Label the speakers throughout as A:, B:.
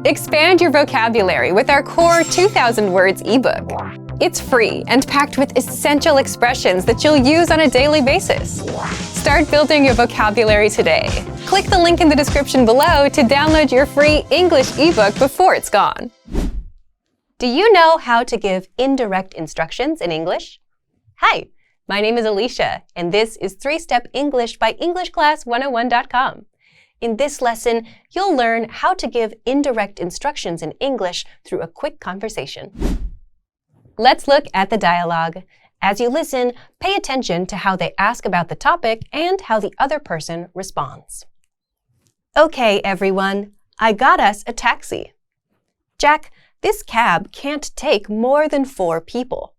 A: Expand your vocabulary with our core 2,000 words ebook. It's free and packed with essential expressions that you'll use on a daily basis. Start building your vocabulary today. Click the link in the description below to download your free English ebook before it's gone. Do you know how to give indirect instructions in English? Hi, my name is Alicia, and this is 3-Step English by EnglishClass101.com. In this lesson, you'll learn how to give indirect instructions in English through a quick conversation. Let's look at the dialogue. As you listen, pay attention to how they ask about the topic and how the other person responds. Okay, everyone, I got us a taxi. Jack, this cab can't take more than 4 people.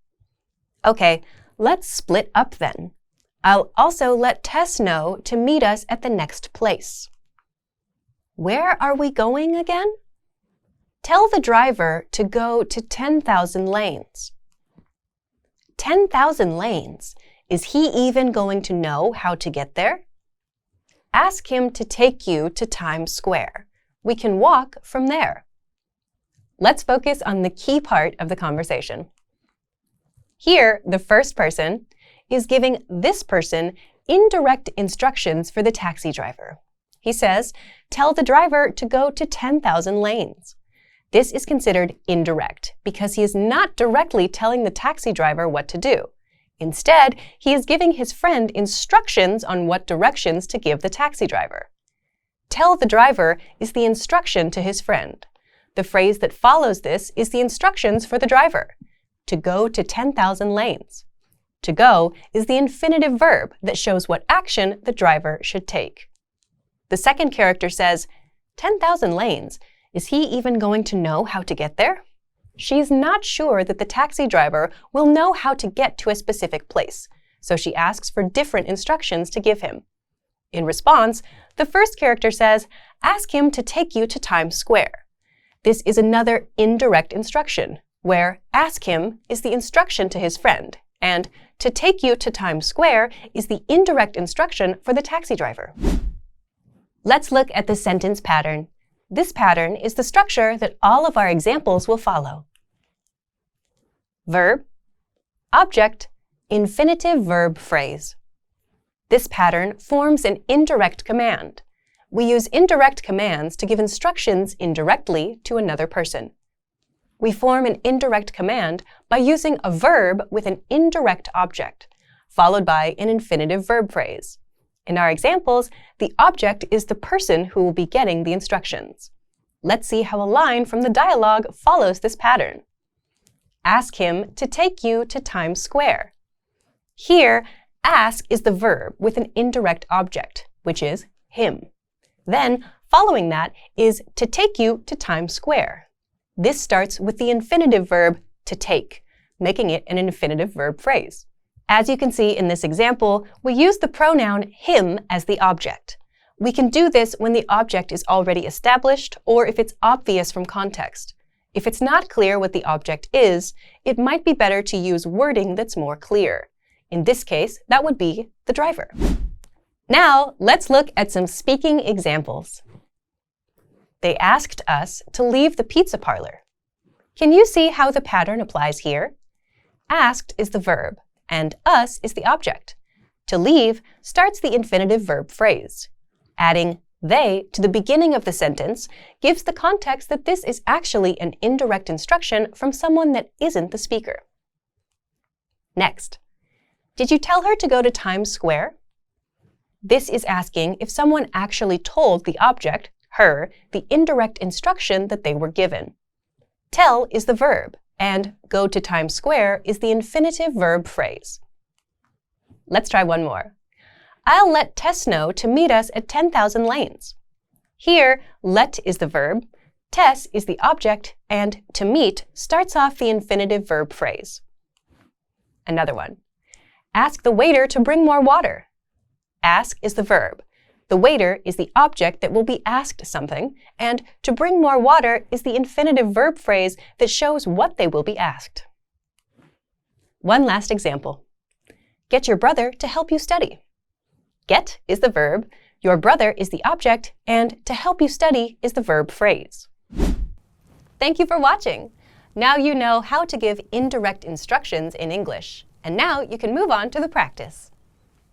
A: Okay, let's split up then. I'll also let Tess know to meet us at the next place. Where are we going again? Tell the driver to go to 10,000 lanes. 10,000 lanes? Is he even going to know how to get there? Ask him to take you to Times Square. We can walk from there. Let's focus on the key part of the conversation. Here, the first person is giving this person indirect instructions for the taxi driver. He says, tell the driver to go to 10,000 lanes. This is considered indirect because he is not directly telling the taxi driver what to do. Instead, he is giving his friend instructions on what directions to give the taxi driver. Tell the driver is the instruction to his friend. The phrase that follows this is the instructions for the driver, to go to 10,000 lanes. To go is the infinitive verb that shows what action the driver should take. The second character says, 10,000 lanes. Is he even going to know how to get there? She's not sure that the taxi driver will know how to get to a specific place, so she asks for different instructions to give him. In response, the first character says, ask him to take you to Times Square. This is another indirect instruction, where ask him is the instruction to his friend, and to take you to Times Square is the indirect instruction for the taxi driver. Let's look at the sentence pattern. This pattern is the structure that all of our examples will follow. Verb, object, infinitive verb phrase. This pattern forms an indirect command. We use indirect commands to give instructions indirectly to another person. We form an indirect command by using a verb with an indirect object, followed by an infinitive verb phrase. In our examples, the object is the person who will be getting the instructions. Let's see how a line from the dialogue follows this pattern. Ask him to take you to Times Square. Here, ask is the verb with an indirect object, which is him. Then, following that is to take you to Times Square. This starts with the infinitive verb to take, making it an infinitive verb phrase. As you can see in this example, we use the pronoun him as the object. We can do this when the object is already established or if it's obvious from context. If it's not clear what the object is, it might be better to use wording that's more clear. In this case, that would be the driver. Now, let's look at some speaking examples. They asked us to leave the pizza parlor. Can you see how the pattern applies here? Asked is the verb, and us is the object. To leave starts the infinitive verb phrase. Adding they to the beginning of the sentence gives the context that this is actually an indirect instruction from someone that isn't the speaker. Next, did you tell her to go to Times Square? This is asking if someone actually told the object, her, the indirect instruction that they were given. Tell is the verb, and go to Times Square is the infinitive verb phrase. Let's try one more. I'll let Tess know to meet us at 10,000 lanes. Here, let is the verb, Tess is the object, and to meet starts off the infinitive verb phrase. Another one. Ask the waiter to bring more water. Ask is the verb. The waiter is the object that will be asked something, and to bring more water is the infinitive verb phrase that shows what they will be asked. One last example. Get your brother to help you study. Get is the verb, your brother is the object, and to help you study is the verb phrase. Thank you for watching. Now you know how to give indirect instructions in English. And now you can move on to the practice.